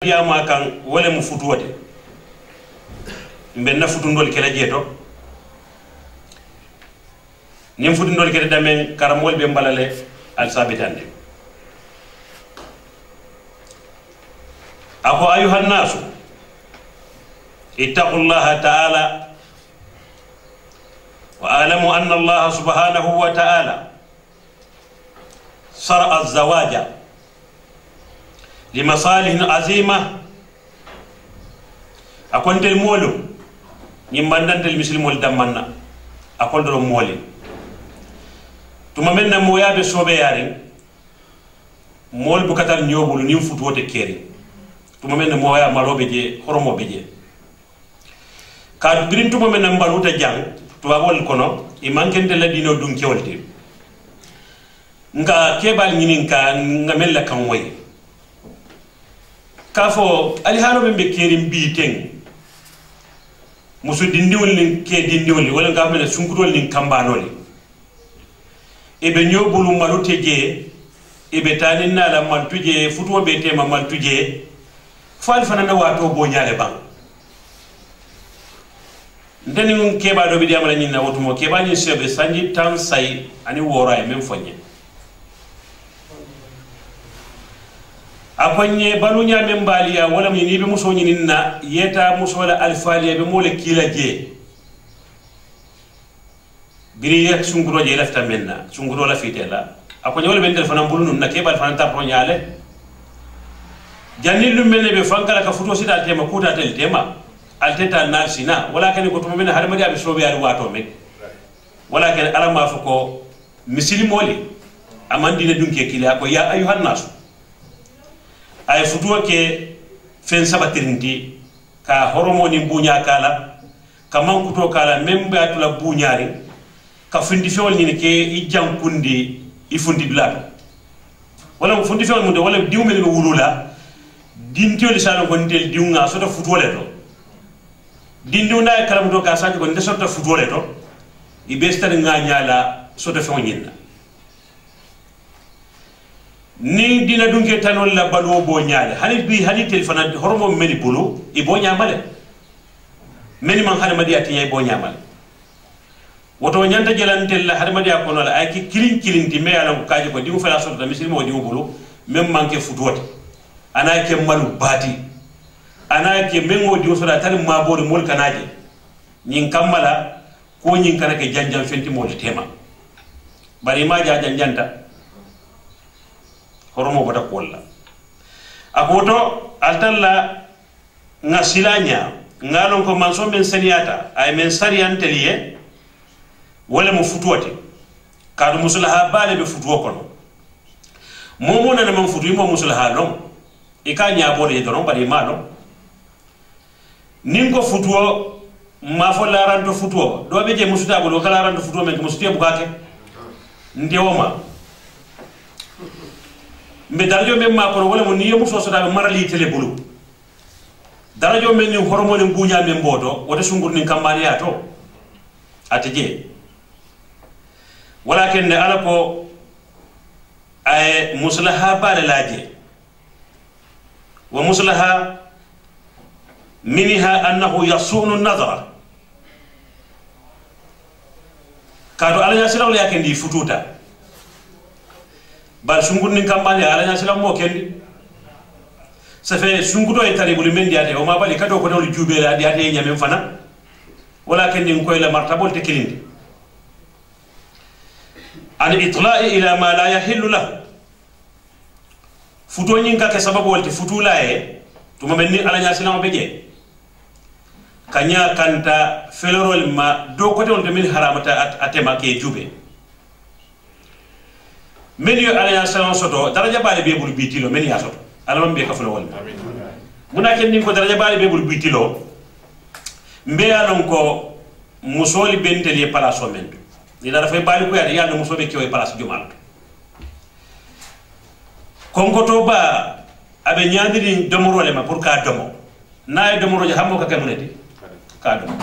yama kan wala mu futuwote mbenna futundol kala jeeto nim futundol kala damen karamol be mbalale al sabitande ako ayuhan nasu ittaqullaha ta'ala wa alamu anna Allah subhanahu wa ta'ala sar'a az-zawaja limasalihin azima akontel molu nyimbandantel muslimol dammanna akondoro moli tuma menna moyabe sobe yaren mol bukatal nyobulu nim futuwote keri tuma menna moya malobe je horomobe je ka birin tuma menna mbaluta jang tuwabol kono e mankente la dino dun kewlte nga kebal nyininka ngamella kan way kafo ali hano be kerim bi teng musu dindiwol ni ke dindiwol wala nga mel sunkutol ni kambanoli e be nyobulu malute je e be tanin na la maltuje futuwo be tema maltuje fal fanana wato bo nyaale bang ndeni ngun keba do bi diamala nyina wotumo keba ni sebe sanji tan say ani wora e men fonye akonye balunya membaliya wala mi ni be muso nyinna yeta muso la alfaliya be mole kila je biri yak sunguro je lafta menna sunguro la fitela akonye wala ben telefona bulunu na keba fana ta nyale janni lumene be fankala ka futo sida tema kuta tel tema alteta nasina wala kan ko to men harmadi abi sobe ari wato me wala kan alama fuko muslimoli amandine dunke kila ko ya ayuhan nasu ay futuwa ke fen sabatirindi ka horomoni bunya kala ka mankuto kala membe atula bunyari ka fundi fewol ni ke i jankundi i fundi dulato wala fundi fewol munde wala diwmel be wulula dintiol salo gondel diwnga soto futuwole to dindiwna kala muto ka sanji ko ndesota futuwole to i bestar nga nyala soto fewnyinna ni dina dunke tanol la balu bo nyaale hani telefona hormo meni bulu i bo nyaamale meni man hade madiya tinya bo nyaamale woto nyanta jelantel la hade madiya kono la ay ki kilin ti me ala ko kaaji ko dimu fala soto misil mo dimu bulu mem manke futuwote ana ke malu bati ana ke mengo dimu soda tan ma bodo mol kanaje nyin kammala ko nyin kana ke janjam fenti mo tema bari ma janjanta horomo bata kolla akoto altalla nga silanya ngalon ko manso men saniyata ay men sariyanteliye wala mu futuwati kadu musulaha bale be futuwo kono momo na man futu mo musulaha lon e ka nya bole doron bari malo ningo futuwo ma fo laranto futuwo do be je musuta bolo kala laranto futuwo men musutiya bukake ndewoma mbe darajo men ma ko wala mo ni yemu so soda marali tele bulu darajo men ni hormone bunya men bodo wada sungur ni kambani ato atije walakin ala ko ay muslaha balalaje wa muslaha minha annahu yasunu an-nazara kado ala yasira wala yakendi fututa bar sungunni kampanye ala nya sila mo kendi ça fait sungudo e tari bulu mendi ade o ma bali kado ko dawli jubela ade ade nyame fana wala kendi ko la martabol te kilindi al itla'i ila ma la yahillu lahu futo nyinga ke sababu wolte futula e tuma menni ala nya sila mo beje kanya kanta felorol ma do ko de min haramata atema ke jube men yo ala ya salon soto daraja bale be bul bitilo men ya soto ala mambe ka fulo wal muna ken ni ko daraja bale be bul bitilo mbe alon ko musoli benteli palaso men ni dara fay bali ko ya no musobe ke o palaso jumal konko to ba abe nyaadiri domorole ma pour ka domo nay domoroje hammo ka kamuneti ka domo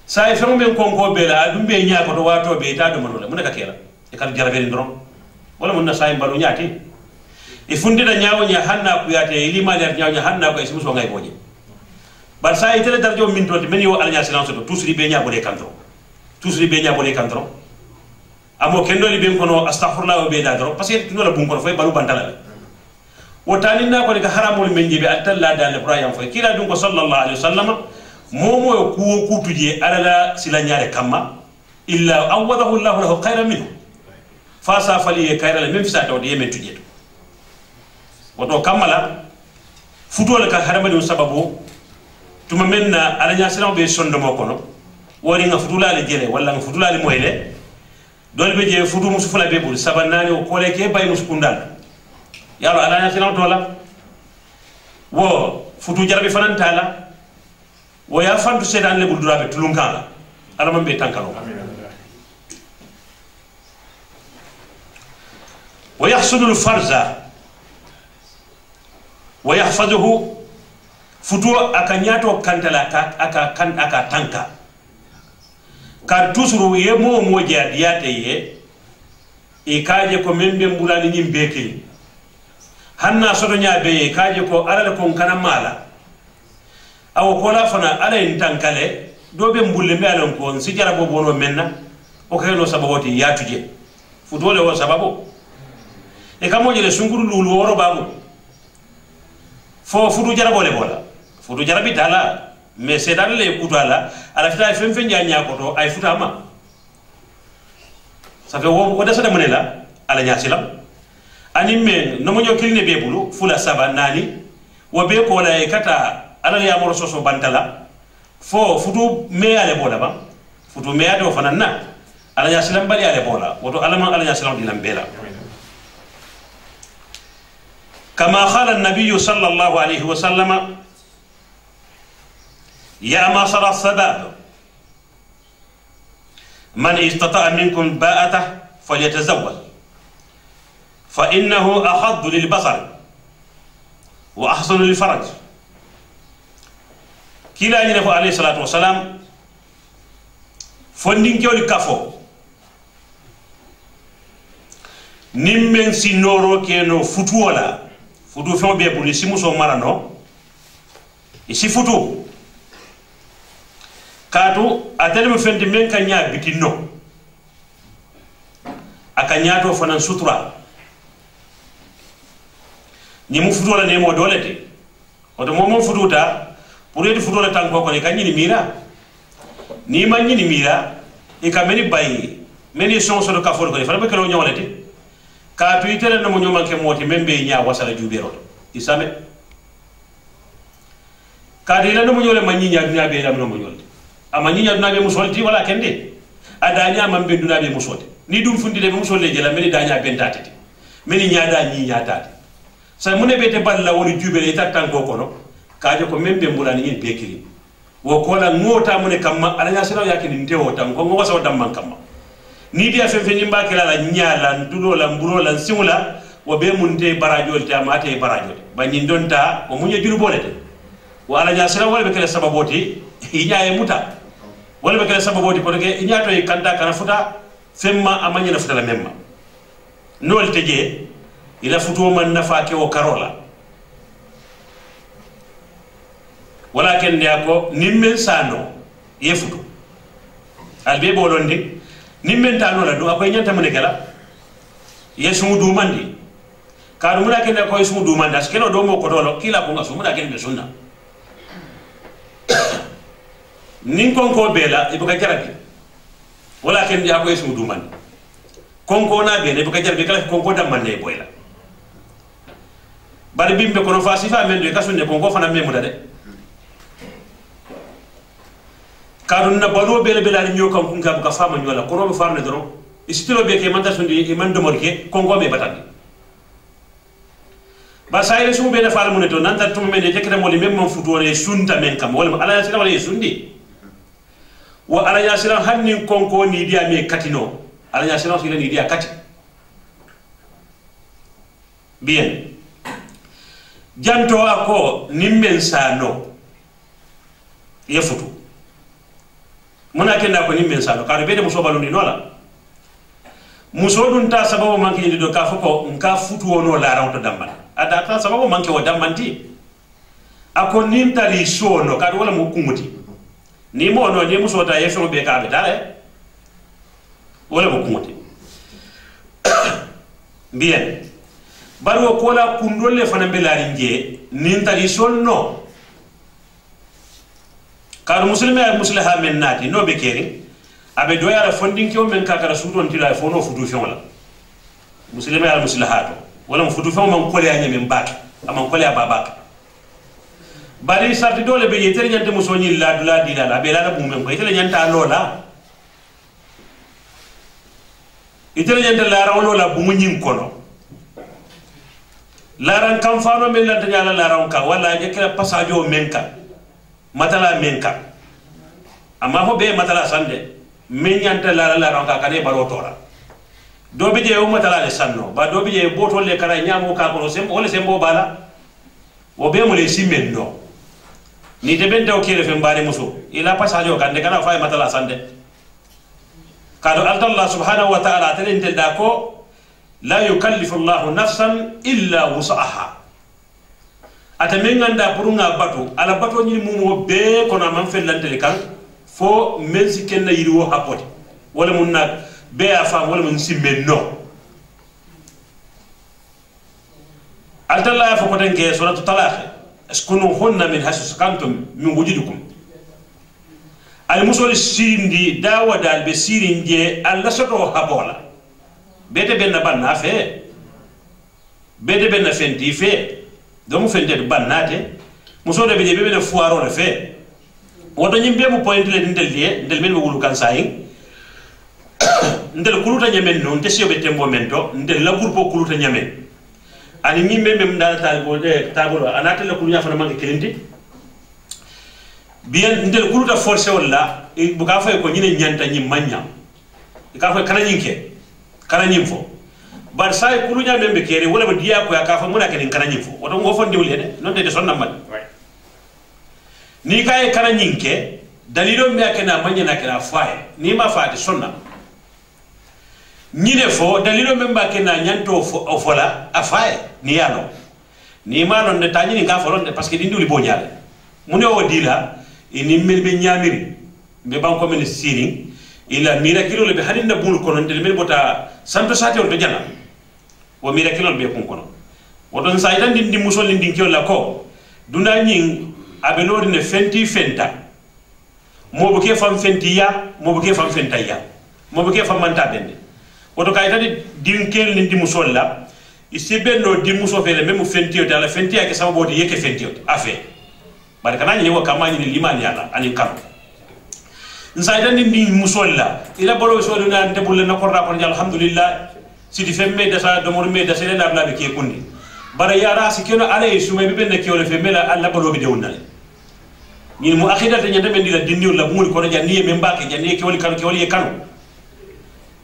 say famo men konko be la dum be nyaako to wato be ta domorole mun ka kela e kal jarabere ndron wala mun na say balu nyaati e fundida nyaawo nya hanna ku yate ilima der nyaawo nya hanna ko e simuso ngay boje bar sa itele darjo min to men yo alnya silence to tusri be nyaabo de kantro tusri be nyaabo de kantro amo kendo li ben kono astaghfirullah be da dro parce que no la bun ko fay balu bantala wotani na ko de haramul men jibe atalla dal ibrahim fay kila dun ko sallallahu alaihi wasallam momo yo ku kutuje alala sila nyaare kamma illa awadahu allah lahu khayran minhu fa sa fali khayran min fisa to de yemen tuje woto kamala futole ka haramadu sababu tuma menna alanya sila be sondo mo kono wori nga futula le jele wala nga futula le moyle dolbe je futu musufula be bul sabanani o kole ke bay muskundal yalo alanya sila to la wo futu jarabi fanan tala wo ya fantu sedan le bul durabe tulunkala alama be tankalo wa yahsudu al farza wa yahfazuhu futu akanyato kantala aka tanka kar tusuru ye mo jadiyate ye e kaje ko membe mbulani nyim beke hanna sodo nyaabe ye kaje ko alala ko kana mala aw ko la fana ala en tankale do be mbulle me alon ko si jarabo bono menna o kayno sababoti yatuje futu le wo sababu e kamo jele sunguru lulu woro babu fo futu jarabo le bola futu jarabi tala mais c'est dans les kutala ala fita fem fen nya ko to ay futa ma ça fait wo dessa de menela ala nya silam ani men no mo nyokil ne bebulu fula saba nani wo be ko la kata ala ya mo soso bantala fo futu me ale bola ba futu me ado fananna ala nya silam bali ale bola woto ala man ala nya silam dilam bela kama qala an-nabiy sallallahu alayhi wa sallam يا معشر الشباب من استطاع منكم باءته فليتزوج فإنه أحض للبصر وأحسن للفرج كلا ينفع عليه الصلاة والسلام فندين كيولي كافو نمن سينورو كينو فتوولا فتو فيون بيبولي سيموسو مرانو يسي فتو kaatu atelme fendi men ka nya bitinno aka nyaato fanan sutura ni mu futola ne mo dolete oto mo fututa pour yedi futola tan ko ko ni kanyini mira ni manyini mira e ka meni bayi meni sonso do ka fol ko ni fa be kelo nyawlete kaatu itele no mo nyomanke moti membe nya wasala jubero isame kaadi la no mo nyole manyinya dunya be lam no mo nyole amani nya dunabe musolti wala kende adanya mambe dunabe musote ni dum fundile be musolle jela meni danya bentate meni nyaada nyi nyaata sa mune bete balla woni jubele tattan ko kono kaaje ko membe mbulani yin bekiri wo kola ngota mune kamma ala nya siraw yakini ntewo tan ko ngo saw damman kamma ni dia fe fe nyimba kala la nyaala ndulo la mburo la simula wo be munte barajol ta mate barajol ba nyin donta o munye juru bolete wo ala nya siraw wala be kala sababoti inyaaye muta wala be kala sababoti ko ke inyato e kanda kana futa femma amanya na futa la memma nol teje ila futo man nafa ke o karola walakin yako nimmen sano ye futo albe bolondi nimmen tano la do akoy nyanta mun kala yesu du mandi karu muna ken ko yesu du manda skeno do mo ko dolo kila ko ngasu muna ken be sunna nin konko bela ibuka jarabi walakin ya ko yesu du mandi konko na be ne ibuka jarabi kala konko dam man ne boyla bari bimbe kono fa sifa men do kasunne konko fana memu dade kadun na balo bele bela ni nyoka kunga buka fama nyola kono be farne doro istilo be ke manta sundi e man do morke kongo be batandi ba sayre sum be na fal muneto nanta tum men de jekere moli mem mon futore sunta men kam wala ala yasira wala sundi wa ala yasira hannin konko ni dia me katino ala yasira sila ni dia kati bien janto ako nimmen sano yefutu muna kenda ko nimmen sano kado bede muso balundi nola muso dun ta sababu manki do ka fuko nka futu wono la rawto dambana ada ta sababu manke o dammanti ako nin tari sono ka wala mo kumuti ni mo no ni muso ta yefo be ka be dale wala mo kumuti bien baro ko la kundolle fana be la rinje nin tari sonno kar muslima muslaha men nati no be keri abe doya la fondin ko men ka kara suton tila fo no fudu fion la muslima al muslahato wala fudu fion man ko le anya men bak amman ko le babak bari sarti dole be yetere nyante musoni la dula dila la be la bu men ko yetere nyanta lola yetere nyanta la rawlo la bu munyin kono laran kam fano men la tanyala laran ka wala jekela passageo menka matala menka amma ho be matala sande men nyanta laran ka kane baro tora do be je o matala le sanno ba do be je botol le kara nyamo ka ko sembo wala sembo bala o be mo le simendo ni de bende o kele fe mbare muso ila passageo kan de kana fay matala sande kado Allah subhanahu wa ta'ala tele intel da ko لا يكلف الله نفسا إلا وسعها أتمنى أن دابرونا باتو على باتو ني مومو بي كنا من فلان تلكان فو ملسي كنا يرو هابوتي ولا منا بي افام ولا من سيمنو ألت الله يفقدن كي سورة الطلاق اسكنوا هن من حيث سكنتم من وجودكم المسول السيرين دي داوا دال بسيرين دي الله سدو هابولا bete benna banna fe bete benna fenti fe domu fenti bannate muso de be benna fuaro le fe wodo nyimbe mu point le ndel die ndel men wulu kan sayin ndel kuluta nyamen non te sio betembo mento ndel la groupe kuluta nyamen ani nyimbe mem dal talbo de tabolo anata le kulunya fana mangi kelindi bien ndel kuluta forcé wala bu ka fay ko nyine nyanta nyim manya ka fay kana nyinke kana nyimfo bar say kulunya membe kere wala ba diya ko ya ka fa muna ken kana nyimfo wodo ngo fon diwle de non de sonna mat ni kay kana nyinke dalilo me akena manya na kera fae ni ma faati sonna nyine fo dalilo membe akena nyanto fo ofola afae ni yalo ni ma non de tanyi ni ka folon de parce que dindiwli bo nyaale mune o dila ini melbe nyamiri be banko men siring ila mirakilo le be hadinda bul kono ndel mel bota santo sati on be jana wo mirakilo be kun kono wodon saydan din musol din kiola ko duna nyin abe lodi ne fenti fenta mo bu ke fam fenti ya mo bu ke fam fenta ya mo bu ke fam manta bende wodo kay tadi din kel ni di musol la isi benno di muso fele memu fenti o dala fenti ya ke sababu di yeke fenti o afe bar kana ni wo kamani ni limani yala ani kam nsaydan ni musolla ila bolo so na debulle na korra ko alhamdulillah sidi femme da sa do morme da sele na be ke kundi bara ya rasi keno ale sumay be benne kewle femme la alla bolo be dewnal ni mu akhidata nyande be ndila dindiw la mul ko na janni me mbake janni kewle kan kewle kanu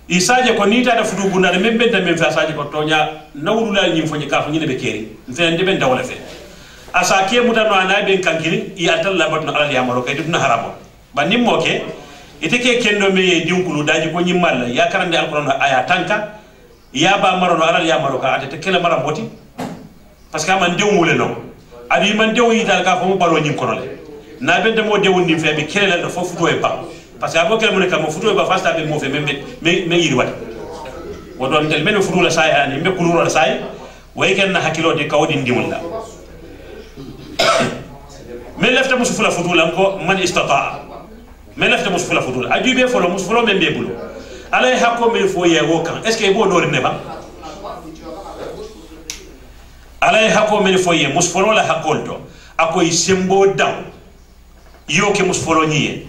isaje ko nita da fudu bunda de membe da men fa saje ko tonya nawru la nyim fonyi ka fonyi be keri fen de ben dawla fe asa ke mutano ana be kankini ya talla batno ala ya maro kay dubna harabo banim moke ite ke kendo me dinkulu daji ko nyimmal ya karande alquran aya tanka ya ba marono ala ya maroka ate kele mara boti parce que man dew wule no adi man dew yital ka ko mo balo nyim kono le na bende mo dew ndi fe be kele la fofu to e ba parce que abo kele mo ne kam futo e ba fasta be mo fe me yiri wat wodon tel men futu la say ani be kuluro la say way ken na hakilo de kawdi ndimul la men lefta musufula futu la ko man istata men lafta musfula futul ajube folo musfulo men be bulu alay hakko men fo ye wokan est ce que bo dori ne ba alay hakko men fo ye musfulo la hakkol to akoy sembo dam yo ke musfulo nyiye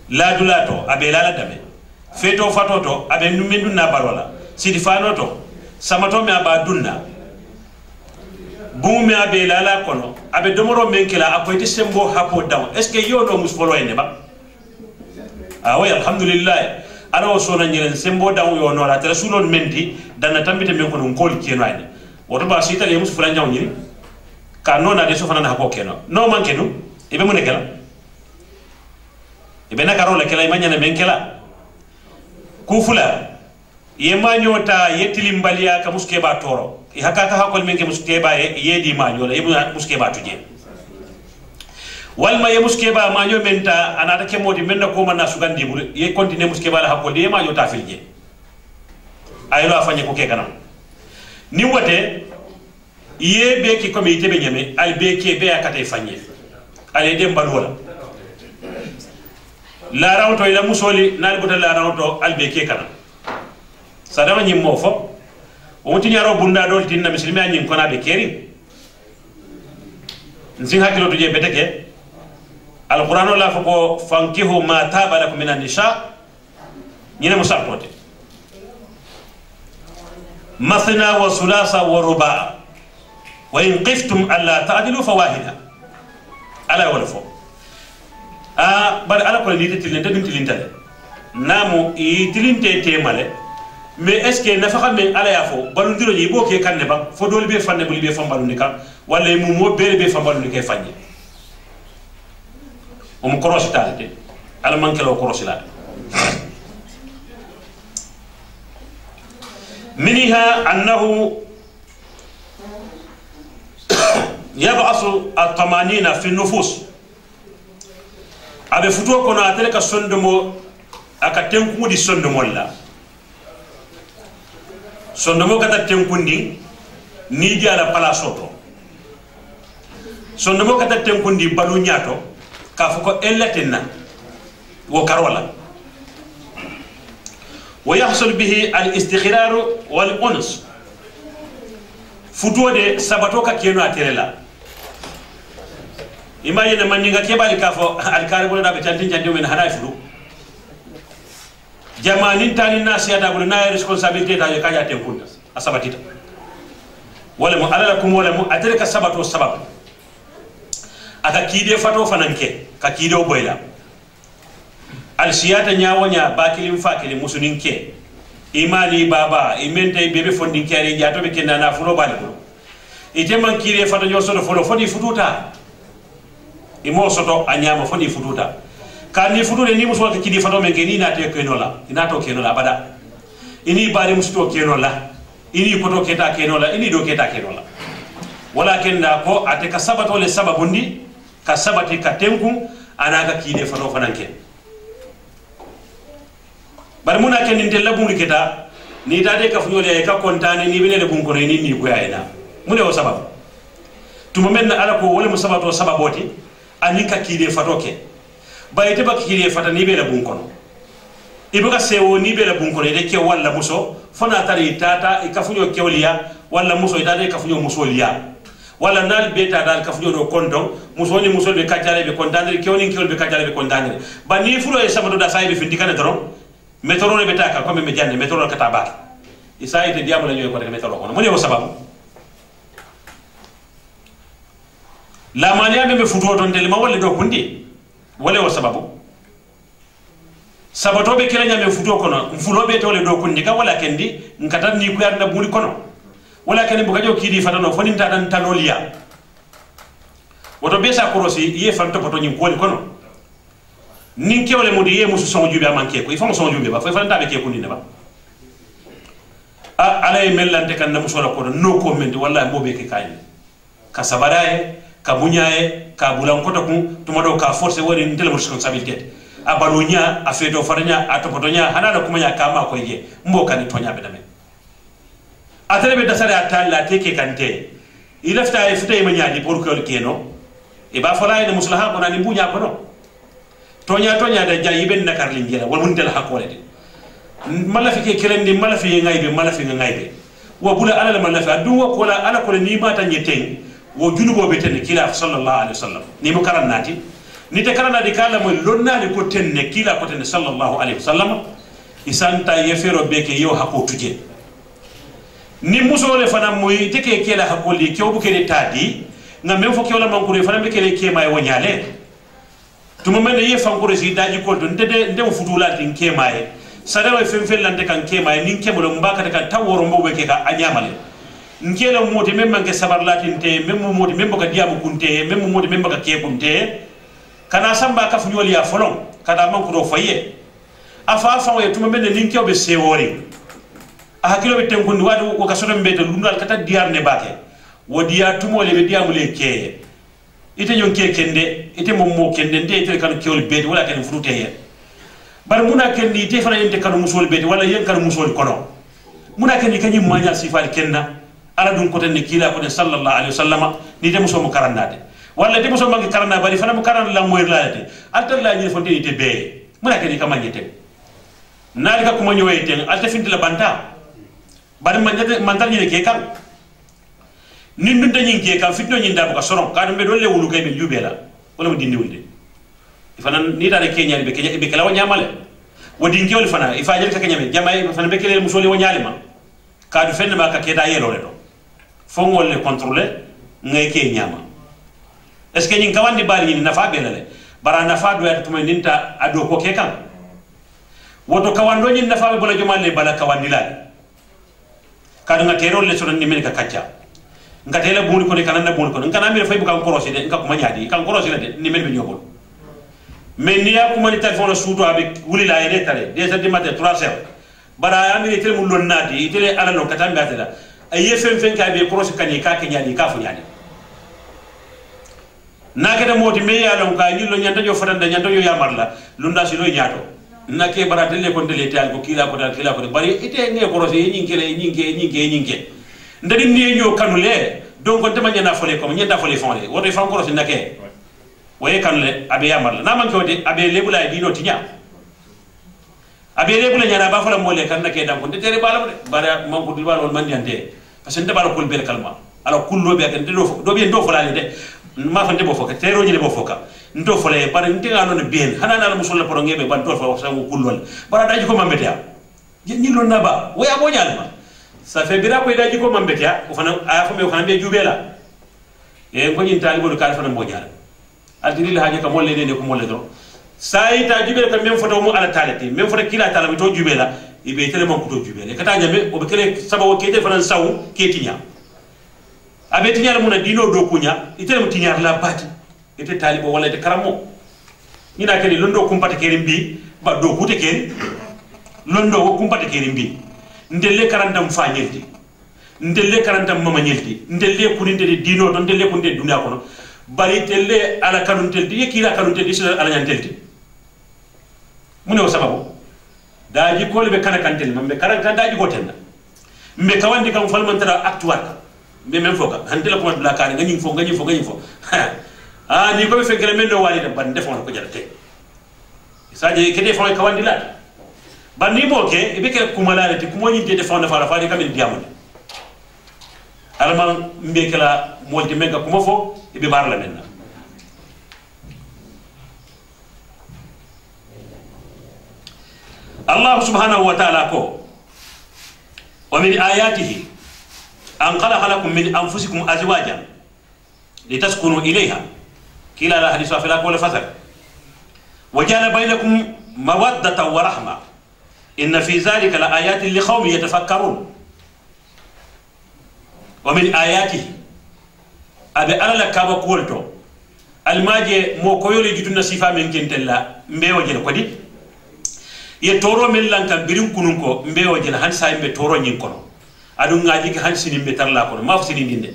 la dulato abe la dame feto fatoto abe numendu na barola sidi fanoto samato me aba dunna bume abe la kono abe domoro men kila akoy ti sembo hakko dam est ce que yo do musfulo ne ba awa alhamdulillah ala sona nyiren sembo daw yo no la rasulon menti dana tambite men ko non kol keno ayne woto ba sita le musu fulan jaw nyiri ka no na de so fana ko keno no man kenu ibe mun kala ibe na karola kala imanya na men kala ku fula ye manyota yetilim baliya ka muske ba toro hakaka hakol men ke muskeba yedi ma nyola yebu muskeba tuje walma ye muskeba ma nyo menta anata ke modi menna ko man sugandi bul ye continue muskeba la hakol de ma nyo ta filje aylo afanye ko ke kanam ni wote ye be ki comité be nyame al be ke be akate fanye ale dem balwala la rawto ila musoli nal buta la rawto al be ke kanam sadama nyim mo fo o tinyaro bunda dol tinna muslimi anyim kona be keri nsin hakilo to je beteke alquran la fako fankihu ma taba lakum minan nisa nyina musabtote مثنى وثلاثة ورباع وإن قفتم ألا تعدلوا فواحدة على ولفو بل على كل نيت تلين تلين نامو يتلين تيمالي mais est ce que nafa xamé ala ya fo balu ndiro yi boké kanne ba fo dol be fanne buli be fambalu nika wala mu mo be fambalu nika fanni korositalité ala mankelo korositalité منها أنه يبعث الطمانينة في النفوس أبي فتوى كنا أتلك السندمو أكتنكو دي سندمو الله سندمو كتنكو دي نيجي على بلاسوتو سندمو كتنكو دي بلو نياتو كافوكو إلتنا وكارولا ويحصل به الاستقرار والأنس فتوى سباتوكا كينو أتيرلا إما ينا من ينغا كيبا لكافو الكاربولا دا بتانتين جانديو من هناي فلو جمانين تاني الناس يدابلو ناي رسكونسابيلتي دا يكاجا تنكون أساباتيتا ولا مو على لكم ولا مو أتيرك سباتو سبب أكا كيدي فتو فنانكي كا كيدو بويلا alsiyata nyawonya bakilim fakilim musuninke imani baba imente bebe fondinkere jato be kenna na fulo balko ite man kire fata nyo soto folo fodi fututa imo soto anyama fodi fututa kani futule ni muso kidi fato men geni na te kenola inato kenola bada ini bari musto kenola ini poto keta kenola ini do keta kenola walakin na ko ate ka sabato le sababundi ka sabati ka tenku anaka kide fato fananke bar muna ken ni tella bumri kita ni dade ka funyole ka kontane ni bine le bum ko ni ko yayna mune o sabab tuma men ala ko wala musabato sababoti anika kide fatoke bayte bak kide fata ni be la bum kono ibuka sewo ni be la bum kono de ke wala muso fona tari tata e ka funyo kewliya wala muso dade ka funyo musoliya wala nal beta dal ka funyo do kondo muso ni muso be kajale be kondandre kewni kewol be kajale be kondandre ba ni fulo e sabado da saybe findikana doron metoro le betaka comme me janne metoro kata ba isa ite diamo la nyoy ko rek metoro ko mo ne wo sababu la mania me futo don del ma wala do kundi wala wo sababu sabato be kila nyame futo kono mfulo be to le do kundi ka wala kendi nkata ni ku yarda buri kono wala kendi buga jo kidi fatano foni ta dan tanolia woto be sa korosi ye fanto poto nyi ko kono nin kewle mudi ye musu son jube manke ko ifam son jube ba fa fanta be ke kunni ba alay mellante kan namu solo ko no comment wallahi mo be ke kayni ka sabaraye ka bunyaye ka bulan kota ku tuma do ka force woni ndel responsabilité abalunya afedo farnya atopotonya hanala kuma nya kama ko ye mbo kan tonya be dame atrebe dasare atalla teke kante ilafta e futay ma nyaadi pour que keno e ba fala e muslaha ko nani bunya ko no tonya da jayi ben nakar lingira wal mun del hakole de malafi ke kirendi malafi ngaybe wa bula ala malafi adu wa kola ala ko ni mata nyeten wo junubo be ten kila sallallahu alaihi wasallam ni mo karannati ni te karannati kala mo lonnani ko tenne kila ko ten sallallahu alaihi wasallam isanta yefero be ke yo hako tuje ni musole fana moy te ke kila hakoli ke obu ke de tadi ngam men fo ke wala mankure fana be ke le ke may wonyale tuma men ye fankure si daji ko to ndede ndem futula tin kemaye sadawa femfel lante kan kemaye nin kemulo mbaka kan taworo mbo be ke ka anyamale nkela moti memma ke sabar latin te memmo moti membo ka diamu kunte memmo moti membo ka ke kunte kana samba ka funyoli ya folon kada man ko do faye afa afa we tuma men nin kewbe sewori hakilo be ten kundi wadu ko kasoto mbete lundal kata diar ne bake wodiya tumo le be diamule keye ite nyon ke kende ite mommo kende nde ite kan kiol beti wala kan frute ye bar muna kendi ite fana yente kan musol beti wala yen kan musol kono muna kendi kanyi manya sifal kenna ala dun ko tan kila ko sallallahu alaihi wasallam ni de muso mo karannade wala de muso mangi karanna bari fana mo karan la moy laade alta la ni fonte ite be muna kendi kamanye te nalika kuma nyoy ten alta finti la banta bari mantal ni ke kan nin dun dañin ke kan fitno ñin da ko soron ka be dolle wulu kay be jubela wala mo dindi wulde ifana ni da kenya be kala wanya male wodi ngewol fana ifa jel ka kenya be jamay fana be kele musoli wanyale ma ka du fenn ma ka ke da yelo le do fo ngol le contrôler ngay ke nyama est ce que ñin kawandi bali ni nafa be lale bara nafa do yata tuma ninta ado ko ke kan woto kawando ñin nafa be bala jomalle bala kawandi la ka du ngaterol le sonon ni men ka kacca ngatela buni ko de kananda buni ko ngana mi fay bu kan korosi de ngaka kuma nyaadi kan korosi de ni men be nyobol mais ni ya kuma ni telephone suuto avec wuli la ene tare des heures du matin 3 heures bara amiri tel mu lon nadi tele ala no kata ngata la ay fem fem ka be korosi kan ka ke nyaadi ka fu nyaadi nake da moti me ya lon ka nyillo nyanda jo fadanda nyanda yo yamar la lunda si lo nyaato nake bara tele ko tele tal ko kila ko bari ite nge korosi nyinke ndadi ni ñoo kanule donc on tama ñana folé comme ñenda folé fonlé wodo fa ngoro sin nake waye kanule abe yamal na man ko de abe lebula di no tinya abe lebula ñana ba fala molé kan nake dam ko de tere bala de bara man ko dil balon man diante parce que ndabalo kul bel kalma ala kullo be kan do be ndo folale de ma fa ndebo foka tero ñi de bo foka ndo folé bara ntinga non bien hanana la musul pro ngebe ban to fa sa kullol bara daji ko mambete ya ñi lo naba waya bo ñalma ça fait bira ko daji ko mambetia ko fana a fo me ko fana be jubela e ko nyin talibo do kal fana mo jaara altiri la haje ka molle de ko molle do sai ta jubela ka même foto mo ala talati même foto kila talami to jubela e be tele mon ko to jubela kata nyame o be kele sababu ke te fana saw ke tinya abe tinya mo na dino do kunya itele mo tinya la bati ite talibo wala de karamo nyina kene londo kumpata kerimbi ba do kute ken londo ko kumpata kerimbi ndelle karandam fañelti ndelle karandam mama ñelti ndelle kuninde de dino don ndelle kunde dunya kono bari telle ala kanuntelti yekira kanuntelti sila ala ñantelti mune o sababu daji kole be kana kantel mambe karanta daji gotenna mbe kawandi kam falmantara actual mbe men foka handela ko la kare ngani fo ni ko be fenkele men do wali de ban defon ko jarate saje kede fo kawandi la bandi boke ibe ke kumalale ti kumo nyinte de fawna fara fari kamel diamone alman mbe kala molti menga kumo fo ibe barla menna Allah subhanahu wa ta'ala ko wa min ayatihi an khalaqa lakum min anfusikum azwajan litaskunu ilayha kila la hadithu afala ko la fasal wa jala bainakum mawaddatan wa rahma إن في ذلك لآيات لقوم يتفكرون ومن آياته أبي أنا لك كابا كولتو الماجي مو كويولي جدنا صفة من كنتلا مبيو جل كودي يتورو من لانكا بيرين كنونكو مبيو جل هنسا يمبي تورو نينكونو أدو ناجيك هنسي نمبي ترلا كونو ما فسي نيندي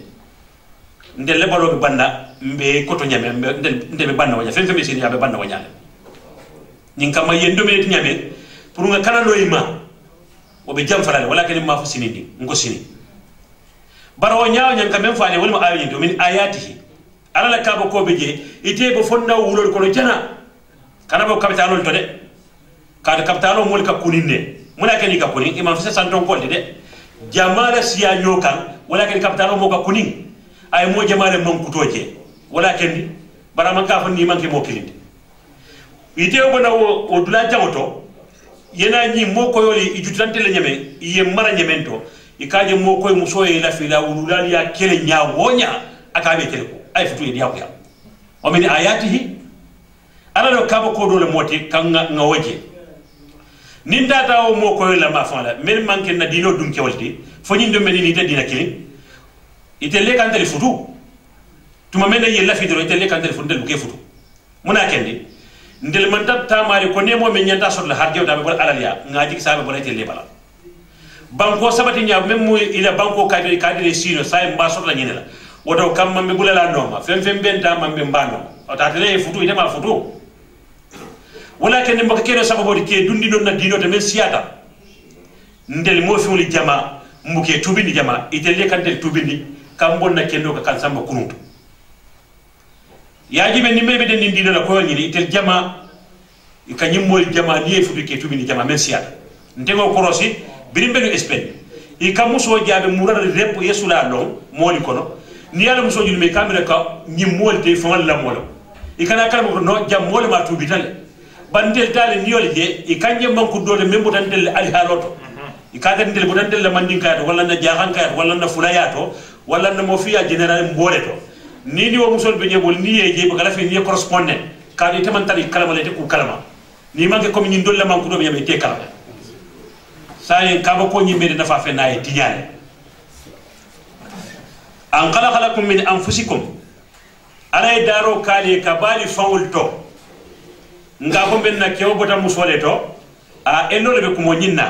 ndel lebalo be banda mbe koto nyame ndel be banda wanya fenfe mesini ya be banda wanya ninka ma yendo me nyame pour nga kala loyima o be jam falale wala ken ma fa sinindi ngo sini barawo nyaaw nyan kam faale wala ma ayi do min ayatihi ala la kabo ko be je ite bo fonna wulol ko jana kana bo kapitalol to de kada kapitalo mol ka kuninde muna ken ka kunin imam fi santon ko de jamala siya nyokan wala ken kapitalo mo ka kunin ay mo jamale mon kutoje wala ken bara man ka fa ni man ke mo kilinde ite bo na o dula jawoto yena ni mo ko yoli ijutante le nyame iye mara nyamento ikaje mo ko musoye la fila ululali ya kele nya wonya akabe kele ko ay futu yedi yakya o min ayatihi ala do kabo ko dole moti kan nga waje nin data o mo ko la ma fala men manke na dino dum kewalti fo nyi do menini te dina kili itelle kan tele futu tuma men ye la fidro itelle kan tele futu del ke futu muna kendi ndel man tab tamari ko nemo men nyanta sodla har jewda be bol alal ya ngaji sabe bol itelle bala banko sabati nya même ila banko kadire sino say mba sotla nyinela wodo kam mambe bulala noma fem benta mambe mbano o tatele futu ite ma futu wala ken mbaka keno sababu di ke dundi don na dino te men siata ndel mo fi wuli jama mbuke tubini jama itelle kan del tubini kam bonna kendo ka kan samba kununtu yajibe ni mebe den dino la ko nyini itel jama ikanyim mol jama ni futu ke tubini jama men siata ndego korosi birimbe no Espagne i kamuso jaabe murara rep yesula long moli kono ni yalla muso julme kamera ka ni molte fon la molo i kana kala mo no jam mole ma tubi tale bandel tale ni yole je i kanje manku dole membo tan del ali haloto i ka tan del bo tan del mandinka wala na jahan ka wala na fulayato wala na mofia general mbole to ni wo muso be nyebol ni ye je ba kala fi ni correspondent ka di tamantali kalama le te ku kalama ni manke comme ni dolle manku do be nyame te kalama saye kaba ko nyimbe na fa fe naye tinyale an khalaqalakum min anfusikum alay daro kali kabali fawulto nga ko benna kewo bota musole to a enole be kumo nyinna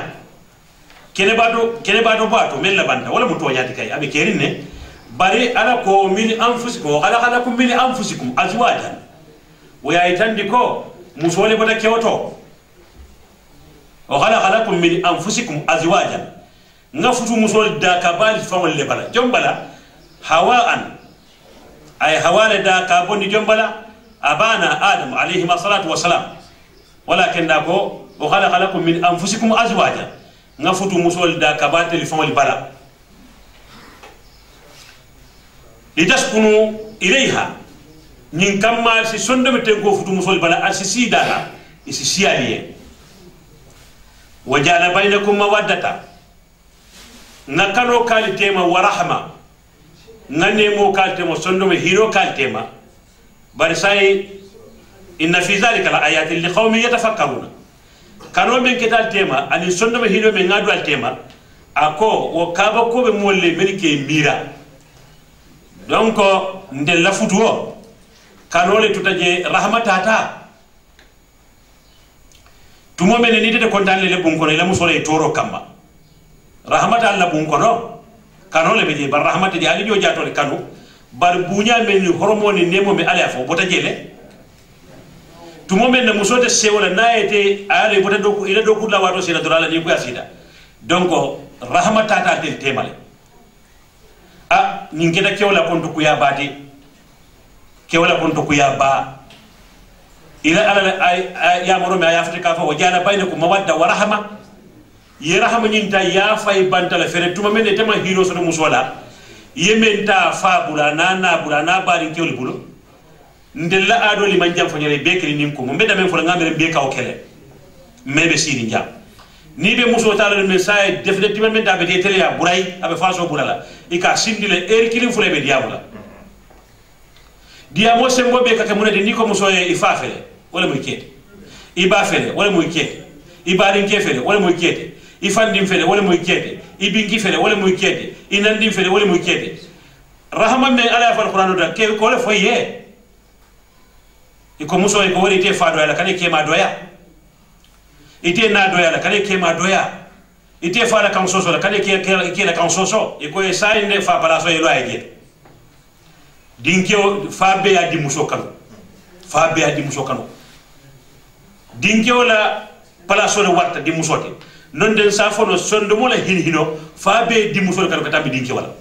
kene bado bato men la banda wala muto nyati kay abe kerinne bari ala ko min anfusikum khalaqalakum min anfusikum azwajan wa yaytandi ko musole bota kewoto وخلق لكم من أنفسكم أزواجا نفتو مسول دا كبال فمول لبلا جنبلا هواء أي هواء دا كابون جنبلا أبانا آدم عليه الصلاة والسلام ولكن داكو وخلق لكم من أنفسكم أزواجا نفتو مسول دا كبال فمول لبلا لتسكنوا إليها نين كمال سي سندم تنكو فتو مسول لبلا أسيسي دالا إسيسي عليه وجعل بينكم مودة نكانو كالتيما ورحمة ننمو كالتيما سندم هيرو كالتيما برساي إن في ذلك الآيات لقوم يتفكرون كانوا من كتال تيما أن سندم هيرو من غادو التيما أكو وكابكو بمولي منكي ميرا دونك ندل لفتوه كانوا لتتجي رحمة تاتا tumo mene ni de kontan le bunkono ila musole toro kamba rahmata alla bunkono kano le beje bar rahmata di ali jo jato le kanu bar bunya men ni hormone nemo me ala fo bota jele tumo men musote sewola naete ale bota do ila do kula wato sina dorala ni ko asida donc rahmata ta tel temale a ningeda kewla konto ku ya bati kewla konto ku ya ba إلى أن يأمروا ما يفتك وجعل بينكم مودة ورحمة يرحم نينتا يا فاي بانتلا فرد توما من تما هيرو سو مسولا يمنتا فابولا نانا بولا نا بارين كيول بولو ndella ado li manjam fanyale bekri nimko mo mbeda men fo ngamere beka o kele mebe siri njam ni be muso tala men say definitivement men dabe de tele ya buray abe faso bulala ika sindile erkilin fule be diabula diamo sembo be kake munede ni ko muso e ifafele wala muy kete iba fele wala muy kete ibarin ke fele wala muy kete ifandim fele wala muy kete ibingi fele wala muy kete inandim fele wala muy kete rahman men ala fa alquran da ke ko le foye iko muso e ko wori te fa doya la kane ke ma doya ite na doya la kane ke ma doya ite fa la kan soso la kane ke la kan soso iko e sa inde fa pala so e lo ay dinkeo fabe ya di muso kanu fabe ya di muso kanu dinkeo la palaso le warta di muso te non den sa fono sondo mo la hino fabe di muso kanu katambi dinkeo wala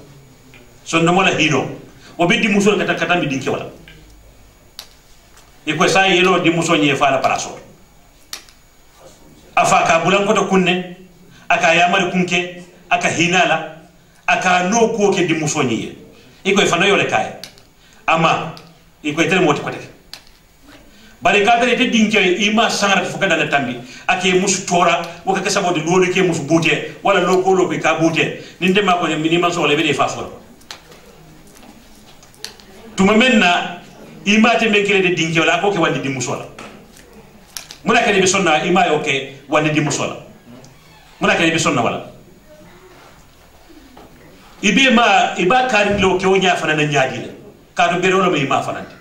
sondo mo la hino o be di muso katambi dinkeo wala e ko sa yelo di muso nye fa la palaso afa ka bulan ko to kunne aka yamari kunke aka hinala aka no ko ke di muso nye e ko fa no yole kay ama iko etel moti kote bari kadare te dinke ima sangara fuka dala tambi ake musu tora waka ke sabode lolu ke musu bute wala loko ka bute ninde ma ko minimum so le be fa foro tuma menna ima te menkere de dinke wala ko ke wandi di musola muna ke be sonna ima yo ke wandi di musola muna ke be sonna wala ibe ma iba karin lo ke wonya fana na nyaadi kado berolo be ma fanante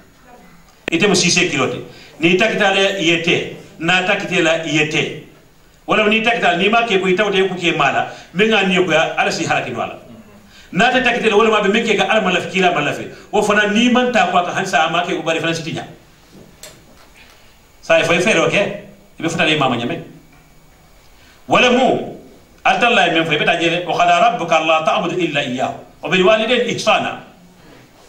ite mo 6 kilote ni takitale yete na takitela yete wala ni takita ni ma ke ko itawte ku ke mala men nga ni ko ala si haraki wala nata takite wala ma be men ke ga ala malaf kila malafi wo fana ni man ta ko ka hansa ma ke ko bari fana sitinya sai fay fere okay ibe futale mama nyame wala mu altalla men fay beta jele wa qala rabbuka alla ta'budu illa iyyahu wa bil walidayni ihsana